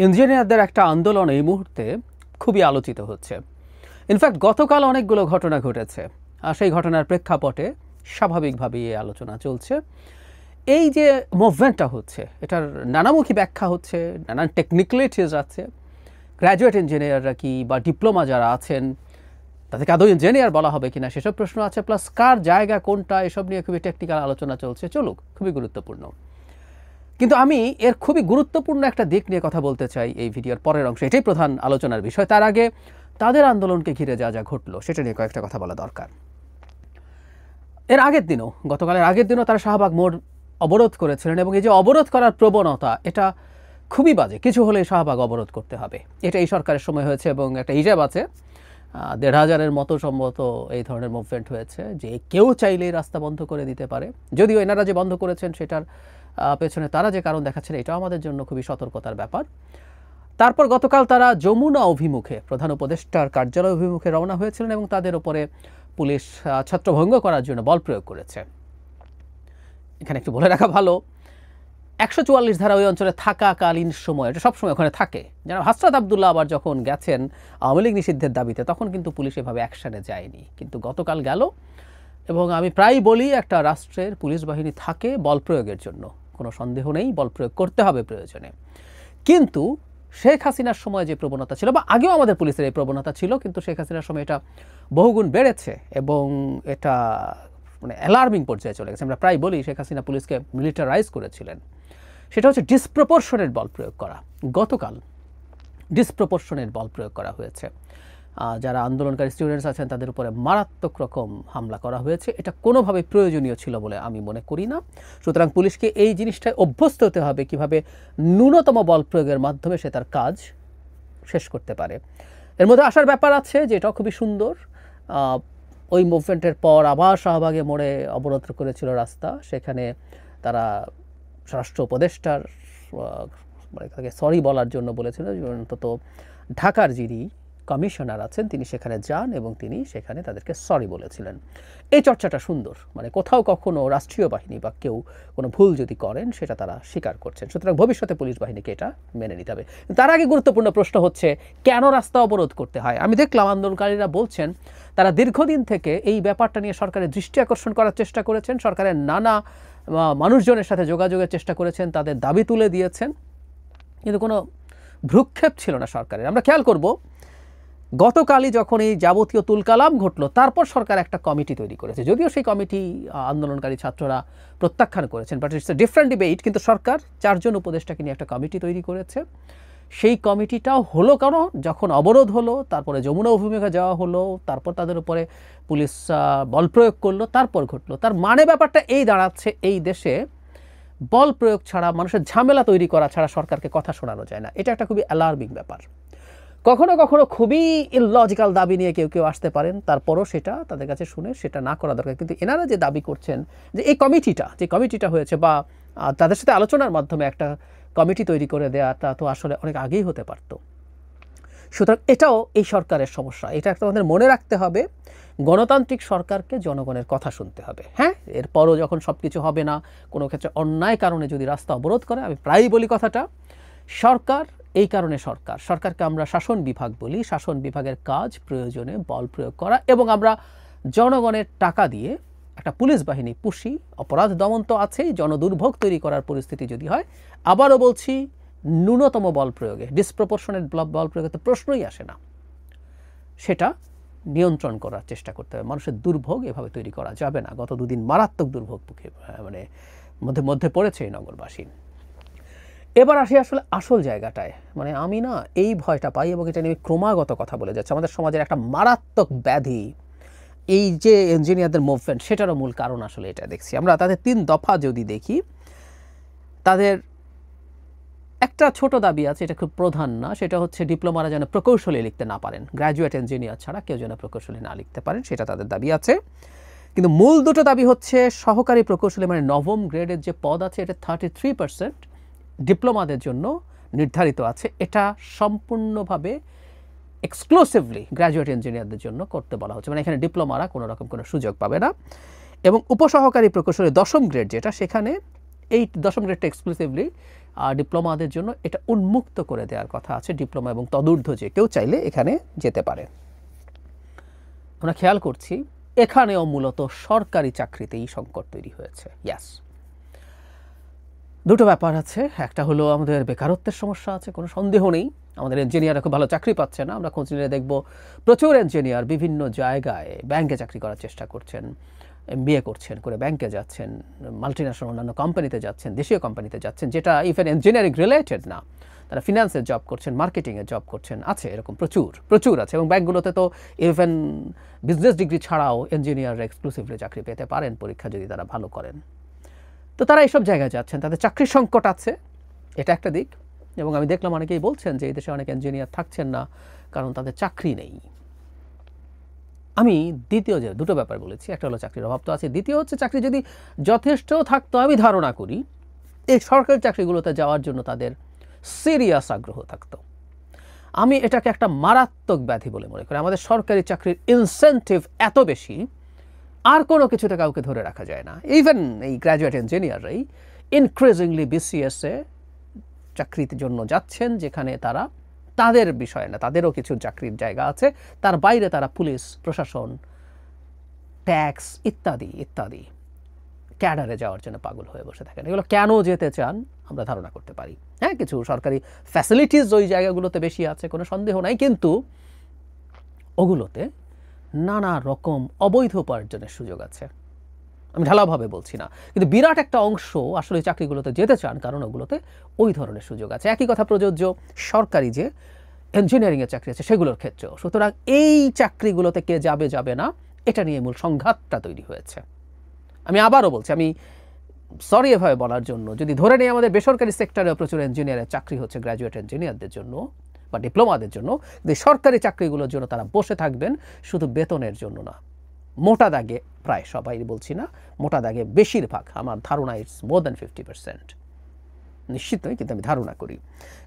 ইঞ্জিনিয়ারদের একটা আন্দোলন এই মুহূর্তে খুবই আলোচিত হচ্ছে। ইনফ্যাক্ট গতকাল অনেকগুলো ঘটনা ঘটেছে, আর সেই ঘটনার প্রেক্ষাপটে স্বাভাবিকভাবেই এই আলোচনা চলছে। এই যে মুভমেন্টটা হচ্ছে, এটার নানামুখী ব্যাখ্যা হচ্ছে, নানান টেকনিক্যালিটিস আছে। গ্র্যাজুয়েট ইঞ্জিনিয়াররা কি বা ডিপ্লোমা যারা আছেন তাদেরকে আদৌ ইঞ্জিনিয়ার বলা হবে কিনা সেসব প্রশ্ন আছে, প্লাস কার জায়গা কোনটা এসব নিয়ে খুবই টেকনিক্যাল আলোচনা চলছে। চলুক, খুবই গুরুত্বপূর্ণ। কিন্তু আমি এর খুবই গুরুত্বপূর্ণ একটা দিক নিয়ে কথা বলতে চাই এই ভিডিওর পরের অংশে। এটাই প্রধান আলোচনার বিষয়। তার আগে তাদের আন্দোলনকে ঘিরে যা যা ঘটলো সেটা নিয়ে কয়েকটা কথা বলা দরকার। এর আগের দিনও, গতকালের আগের দিনও তারা শাহবাগ মোড় অবরোধ করেছিলেন, এবং এই যে অবরোধ করার প্রবণতা, এটা খুবই বাজে। কিছু হলে শাহবাগ অবরোধ করতে হবে, এটা এই সরকারের সময় হয়েছে। এবং একটা হিসাব আছে, ১,৫০০-এর মতো সম্ভবত এই ধরনের মুভমেন্ট হয়েছে, যে কেউ চাইলেই রাস্তা বন্ধ করে দিতে পারে। যদিও এনারা যে বন্ধ করেছেন সেটার পেছনে তারা যে কারণ দেখাচ্ছেন, এটাও আমাদের জন্য খুবই সতর্কতার ব্যাপার। তারপর গতকাল তারা যমুনা অভিমুখে, প্রধান উপদেষ্টার কার্যালয় অভিমুখে রওনা হয়েছিলেন, এবং তাদের উপরে পুলিশ ছত্রভঙ্গ করার জন্য বল প্রয়োগ করেছে। এখানে একটু বলে রাখা ভালো, ১৪৪ ধারা ওই অঞ্চলে থাকাকালীন সময়, এটা সবসময় ওখানে থাকে। যেন হাসরাত আবদুল্লাহ আবার যখন গেছেন আওয়ামী লীগ নিষিদ্ধের দাবিতে, তখন কিন্তু পুলিশ এভাবে অ্যাকশনে যায়নি, কিন্তু গতকাল গেল। এবং আমি প্রায় বলি, একটা রাষ্ট্রের পুলিশ বাহিনী থাকে বল প্রয়োগের জন্য, কোনো সন্দেহ নেই, বল প্রয়োগ করতে হবে প্রয়োজনে। কিন্তু শেখ হাসিনার সময় যে প্রবণতা ছিল, বা আগেও আমাদের পুলিশের এই প্রবণতা ছিল, কিন্তু শেখ হাসিনার সময় এটা বহুগুণ বেড়েছে, এবং এটা মানে অ্যালার্মিং পর্যায়ে চলে গেছে। আমরা প্রায় বলি শেখ হাসিনা পুলিশকে মিলিটারাইজ করেছিলেন। সেটা হচ্ছে ডিসপ্রপোর্শনেট বল প্রয়োগ করা। গতকাল ডিসপ্রপোর্শনেট বল প্রয়োগ করা হয়েছে। যারা আন্দোলনকারী স্টুডেন্টস আছেন তাদের উপরে মারাত্মক রকম হামলা করা হয়েছে। এটা কোনোভাবে প্রয়োজনীয় ছিল বলে আমি মনে করি না। সুতরাং পুলিশকে এই জিনিসটায় অভ্যস্ত হতে হবে, কিভাবে ন্যূনতম বল প্রয়োগের মাধ্যমে সে তার কাজ শেষ করতে পারে। এর মধ্যে আসার ব্যাপার আছে, যে এটাও খুবই সুন্দর। ওই মুভমেন্টের পর আবার শাহবাগে মোড়ে অবরোধ করেছিল রাস্তা। সেখানে তারা স্বরাষ্ট্র উপদেষ্টার মানে তাকে সরি বলার জন্য বলেছিল। অন্তত ঢাকার যিনি কমিশনার আছেন তিনি সেখানে যান, এবং তিনি সেখানে তাদেরকে সরি বলেছিলেন। এই চর্চাটা সুন্দর, মানে কোথাও কখনো রাষ্ট্রীয় বাহিনী বা কেউ কোনো ভুল যদি করেন সেটা তারা স্বীকার করছেন। সুতরাং ভবিষ্যতে পুলিশ বাহিনীকে এটা মেনে নিতে হবে। তার আগে গুরুত্বপূর্ণ প্রশ্ন হচ্ছে, কেন রাস্তা অবরোধ করতে হয়? আমি দেখলাম আন্দোলনকারীরা বলছেন তারা দীর্ঘদিন থেকে এই ব্যাপারটা নিয়ে সরকারের দৃষ্টি আকর্ষণ করার চেষ্টা করেছেন, সরকারের নানা মানুষজনের সাথে যোগাযোগের চেষ্টা করেছেন, তাদের দাবি তুলে দিয়েছেন, কিন্তু কোনো ভ্রুক্ষেপ ছিল না সরকারের। আমরা খেয়াল করব, গতকালই যখন এই যাবতীয় তুলকালাম ঘটলো, তারপর সরকার একটা কমিটি তৈরি করেছে। যদিও সেই কমিটি আন্দোলনকারী ছাত্ররা প্রত্যাখ্যান করেছেন, but it's a different debate. কিন্তু সরকার ৪ জন উপদেষ্টাকে নিয়ে একটা কমিটি তৈরি করেছে। সেই কমিটিটাও হলো কেন? যখন অবরোধ হলো, তারপরে যমুনা অভিমুখে যাওয়া হলো, তারপর তাদের উপরে পুলিশ বল প্রয়োগ করলো, তারপর ঘটলো। তার মানে ব্যাপারটা এই দাঁড়াচ্ছে, এই দেশে বল প্রয়োগ ছাড়া, মানুষের ঝামেলা তৈরি করা ছাড়া সরকারকে কথা শোনানো যায় না। এটা একটা খুবই অ্যালার্মিং ব্যাপার। কখনো কখনো খুবই ইললজিক্যাল দাবি নিয়ে কেউ কেউ আসতে পারেন, তারপরও সেটা তাদের কাছে শুনে সেটা না করা দরকার। কিন্তু এনারা যে দাবি করছেন যে এই কমিটিটা হয়েছে, বা তাদের সাথে আলোচনার মাধ্যমে একটা কমিটি তৈরি করে দেওয়াটা তো আসলে অনেক আগেই হতে পারত। সুতরাং এটাও এই সরকারের সমস্যা। এটা একটা আমাদের মনে রাখতে হবে, গণতান্ত্রিক সরকারকে জনগণের কথা শুনতে হবে। হ্যাঁ, এরপরও যখন সব কিছু হবে না, কোনো ক্ষেত্রে অন্যায় কারণে যদি রাস্তা অবরোধ করে, আমি প্রায়ই বলি কথাটা, সরকার এই কারণে সরকারকে আমরা শাসন বিভাগ বলি। শাসন বিভাগের কাজ প্রয়োজনে বল প্রয়োগ করা, এবং আমরা জনগণের টাকা দিয়ে একটা পুলিশ বাহিনী পুষি। অপরাধ দমন তো আছেই, জনদুর্ভোগ তৈরি করার পরিস্থিতি যদি হয়, আবারও বলছি, ন্যূনতম বল প্রয়োগে, ডিসপ্রপোর্শনেট বল প্রয়োগে তো প্রশ্নই আসে না। সেটা নিয়ন্ত্রণ করার চেষ্টা করতে হবে। মানুষের দুর্ভোগ এভাবে তৈরি করা যাবে না। গত দুদিন মারাত্মক দুর্ভোগ মানে মধ্যে পড়েছে এই নগরবাসী। এবার আসি আসলে আসল জায়গাটায়। মানে আমি না এই ভয়টা পাই, এবং এটা নিয়ে ক্রমাগত কথা বলে যাচ্ছে। আমাদের সমাজের একটা মারাত্মক ব্যাধি এই যে ইঞ্জিনিয়ারদের মুভমেন্ট, সেটারও মূল কারণ আসলে এটা দেখছি আমরা। তাদের ৩ দফা যদি দেখি, তাদের একটা ছোট দাবি আছে, এটা খুব প্রধান না, সেটা হচ্ছে ডিপ্লোমারা যেন প্রকৌশলী লিখতে না পারেন। গ্র্যাজুয়েট ইঞ্জিনিয়ার ছাড়া কেউ যেন প্রকৌশলী না লিখতে পারেন, সেটা তাদের দাবি আছে। কিন্তু মূল দুটো দাবি হচ্ছে, সহকারী প্রকৌশলী মানে নবম গ্রেডের যে পদ আছে, এটা 33% ডিপ্লোমাদের জন্য নির্ধারিত আছে। এটা সম্পূর্ণভাবে এক্সক্লুসিভলি গ্র্যাজুয়েট ইঞ্জিনিয়ারদের জন্য করতে বলা হচ্ছে, মানে এখানে ডিপ্লোমারা কোনো রকম কোনো সুযোগ পাবে না। এবং উপসহকারী প্রকৌশলী 10ম গ্রেড যেটা, সেখানে এই দশম গ্রেডটা এক্সক্লুসিভলি ডিপ্লোমাদের জন্য, এটা উন্মুক্ত করে দেওয়ার কথা আছে। ডিপ্লোমা এবং তদূর্ধ্ব যে কেউ চাইলে এখানে যেতে পারে। আমরা খেয়াল করছি এখানেও মূলত সরকারি চাকরিতেই সংকট তৈরি হয়েছে। ইয়াস, দুটো ব্যাপার আছে। একটা হলো আমাদের বেকারত্বের সমস্যা আছে, কোনো সন্দেহ নেই। আমাদের ইঞ্জিনিয়াররা খুব ভালো চাকরি পাচ্ছে না। আমরা খোঁজ নিলে দেখব প্রচুর ইঞ্জিনিয়ার বিভিন্ন জায়গায় ব্যাংকে চাকরি করার চেষ্টা করছেন, MBA করছেন, করে ব্যাংকে যাচ্ছেন, মাল্টিন্যাশনাল অন্যান্য কোম্পানিতে যাচ্ছেন, দেশীয় কোম্পানিতে যাচ্ছেন, যেটা ইভেন ইঞ্জিনিয়ারিং রিলেটেড না। তারা ফিনান্সের জব করছেন, মার্কেটিংয়ের জব করছেন, আছে এরকম প্রচুর আছে। এবং ব্যাংকগুলোতে তো ইভেন বিজনেস ডিগ্রি ছাড়াও ইঞ্জিনিয়াররা এক্সক্লুসিভলি চাকরি পেতে পারেন পরীক্ষা যদি তারা ভালো করেন। তো তারা এইসব জায়গায় যাচ্ছেন, তাদের চাকরির সংকট আছে, এটা একটা দিক। এবং আমি দেখলাম অনেকেই বলছেন যে এই দেশে অনেক ইঞ্জিনিয়ার থাকছেন না কারণ তাদের চাকরি নেই। আমি দ্বিতীয় যে দুটো ব্যাপার বলেছি, একটা হলো চাকরির অভাব তো আছে, দ্বিতীয় হচ্ছে চাকরি যদি যথেষ্ট থাকতো আমি ধারণা করি এই সরকারি চাকরিগুলোতে যাওয়ার জন্য তাদের সিরিয়াস আগ্রহ থাকতো। আমি এটাকে একটা মারাত্মক ব্যাধি বলে মনে করি। আমাদের সরকারি চাকরির ইনসেন্টিভ এত বেশি, আর কোনো কিছুতে কাউকে ধরে রাখা যায় না। ইভেন এই গ্র্যাজুয়েট ইঞ্জিনিয়াররাই ইনক্রিজিংলি BCSে চাকরির জন্য যাচ্ছেন, যেখানে তারা তাদের বিষয় না, তাদেরও কিছু চাকরির জায়গা আছে, তার বাইরে তারা পুলিশ, প্রশাসন, ট্যাক্স ইত্যাদি ইত্যাদি ক্যাডারে যাওয়ার জন্য পাগল হয়ে বসে থাকেন। এগুলো কেন যেতে চান আমরা ধারণা করতে পারি। হ্যাঁ, কিছু সরকারি ফ্যাসিলিটিস ওই জায়গাগুলোতে বেশি আছে, কোনো সন্দেহ নাই, কিন্তু ওগুলোতে নানা রকম অবৈধ উপার্জনের সুযোগ আছে। আমি ঢালাভাবে বলছি না, কিন্তু বিরাট একটা অংশ আসলে চাকরিগুলোতে যেতে চান কারণ ওগুলোতে ওই ধরনের সুযোগ আছে। একই কথা প্রযোজ্য সরকারি যে ইঞ্জিনিয়ারিংয়ের চাকরি আছে সেগুলোর ক্ষেত্রেও। সুতরাং এই চাকরিগুলোতে কে যাবে যাবে না এটা নিয়ে মূল সংঘাতটা তৈরি হয়েছে। আমি আবারও বলছি, আমি সরি এভাবে বলার জন্য, যদি ধরে নেই আমাদের বেসরকারি সেক্টরেও প্রচুর ইঞ্জিনিয়ারের চাকরি হচ্ছে গ্র্যাজুয়েট ইঞ্জিনিয়ারদের জন্য বা ডিপ্লোমাদের জন্য, কিন্তু সরকারি চাকরিগুলোর জন্য তারা বসে থাকবেন শুধু বেতনের জন্য না। মোটা দাগে প্রায় সবাই বলছি না, মোটা দাগে বেশিরভাগ, আমার ধারণা ইটস মোর দ্যান 50%, নিশ্চিত নয় কিন্তু আমি ধারণা করি।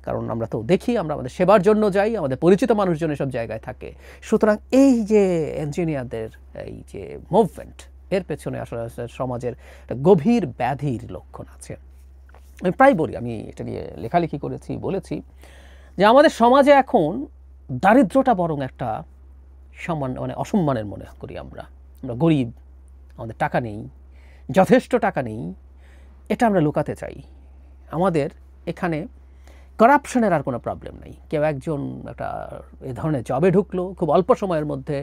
কারণ আমরা তো দেখি, আমরা আমাদের সেবার জন্য যাই, আমাদের পরিচিত মানুষজন এসব জায়গায় থাকে। সুতরাং এই যে ইঞ্জিনিয়ারদের এই যে মুভমেন্ট, এর পেছনে আসলে সমাজের একটা গভীর ব্যাধির লক্ষণ আছে। আমি প্রায় বলি, আমি এটা নিয়ে লেখালেখি করেছি, বলেছি যে আমাদের সমাজে এখন দারিদ্রটা বরং একটা মানে অসম্মানের মনে করি। আমরা গরিব, আমাদের টাকা নেই, যথেষ্ট টাকা নেই, এটা আমরা লুকাতে চাই। আমাদের এখানে করাপশনের আর কোনো প্রবলেম নেই। কেউ একজন একটা এই ধরনের জবে ঢুকলো, খুব অল্প সময়ের মধ্যে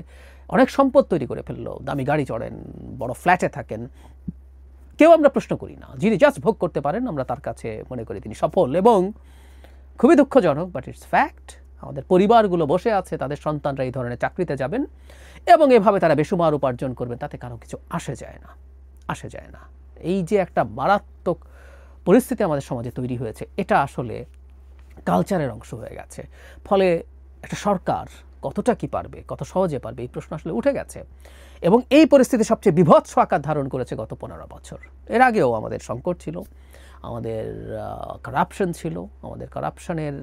অনেক সম্পদ তৈরি করে ফেললো, দামি গাড়ি চড়েন, বড় ফ্ল্যাটে থাকেন, কেউ আমরা প্রশ্ন করি না। যিনি জাস্ট ভোগ করতে পারেন আমরা তার কাছে মনে করি তিনি সফল। এবং খুবই দুঃখজনক, বাট ইটস ফ্যাক্ট, আমাদের পরিবারগুলো বসে আছে, তাদের সন্তানরা এই ধরনের চাকরিতে যাবেন এবং এভাবে তারা বেসুমার উপার্জন করবেন, তাতে কারো কিছু আসে যায় না। এই যে একটা মারাত্মক পরিস্থিতি আমাদের সমাজে তৈরি হয়েছে, এটা আসলে কালচারের অংশ হয়ে গেছে। ফলে একটা সরকার কতটা কি পারবে, কত সহজে পারবে, এই প্রশ্ন আসলে উঠে গেছে। এবং এই পরিস্থিতি সবচেয়ে বিভৎস আকার ধারণ করেছে গত 15 বছর। এর আগেও আমাদের সংকট ছিল, আমাদের কারাপশন ছিল, আমাদের কারাপশনের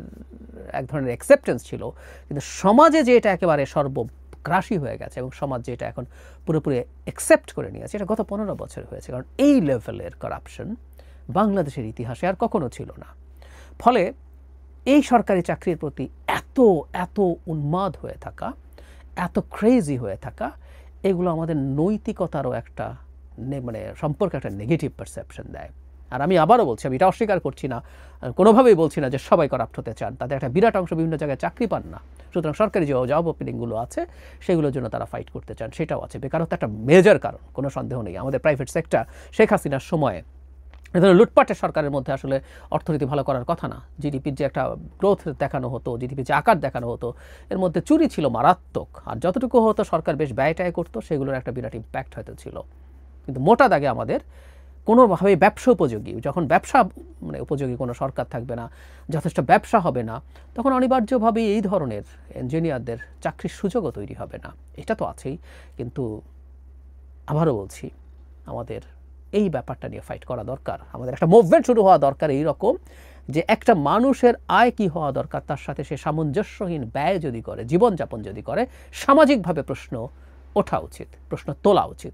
এক ধরনের অ্যাকসেপ্টেন্স ছিল, কিন্তু সমাজে যে এটা একেবারে সর্বগ্রাসী হয়ে গেছে এবং সমাজ যে এটা এখন পুরোপুরি অ্যাকসেপ্ট করে নিয়েছে, এটা গত 15 বছর হয়েছে। কারণ এই লেভেলের কারাপশন বাংলাদেশের ইতিহাসে আর কখনো ছিল না। ফলে এই সরকারি চাকরির প্রতি এত উন্মাদ হয়ে থাকা, এত ক্রেজি হয়ে থাকা, এগুলো আমাদের নৈতিকতারও একটা মানে সম্পর্কে একটা নেগেটিভ পারসেপশন দেয়। আর আমি আবারও বলছি, আমি এটা অস্বীকার করছি না, কোনোভাবেই বলছি না যে সবাই করাপ্ট হতে চান, তাদের একটা বিরাট অংশ বিভিন্ন জায়গায় চাকরি পান না। সুতরাং সরকারি যে জব ওপেনিংগুলো আছে সেগুলোর জন্য তারা ফাইট করতে চান, সেটাও আছে। বেকারত্ব একটা মেজর কারণ, কোনো সন্দেহ নেই। আমাদের প্রাইভেট সেক্টর শেখ হাসিনার সময়ে লুটপাটের সরকারের মধ্যে আসলে অর্থনীতি ভালো করার কথা না। জিডিপির যে একটা গ্রোথ দেখানো হতো, জিডিপির যে আকার দেখানো হতো, এর মধ্যে চুরি ছিল মারাত্মক। আর যতটুকু হতো সরকার বেশ ব্যয়টায় করতো, সেগুলোর একটা বিরাট ইম্প্যাক্ট হয়তো ছিল। কিন্তু মোটা দাগে আমাদের কোনোভাবে ব্যবসা উপযোগী, যখন ব্যবসা মানে উপযোগী কোনো সরকার থাকবে না, যথেষ্ট ব্যবসা হবে না, তখন অনিবার্যভাবেই এই ধরনের ইঞ্জিনিয়ারদের চাকরির সুযোগও তৈরি হবে না। এটা তো আছেই, কিন্তু আবারও বলছি, আমাদের এই ব্যাপারটা নিয়ে ফাইট করা দরকার। আমাদের একটা মুভমেন্ট শুরু হওয়া দরকার এই রকম, যে একটা মানুষের আয় কি হওয়া দরকার, তার সাথে সে সামঞ্জস্যহীন ব্যয় যদি করে, জীবনযাপন যদি করে, সামাজিকভাবে প্রশ্ন ওঠা উচিত, প্রশ্ন তোলা উচিত।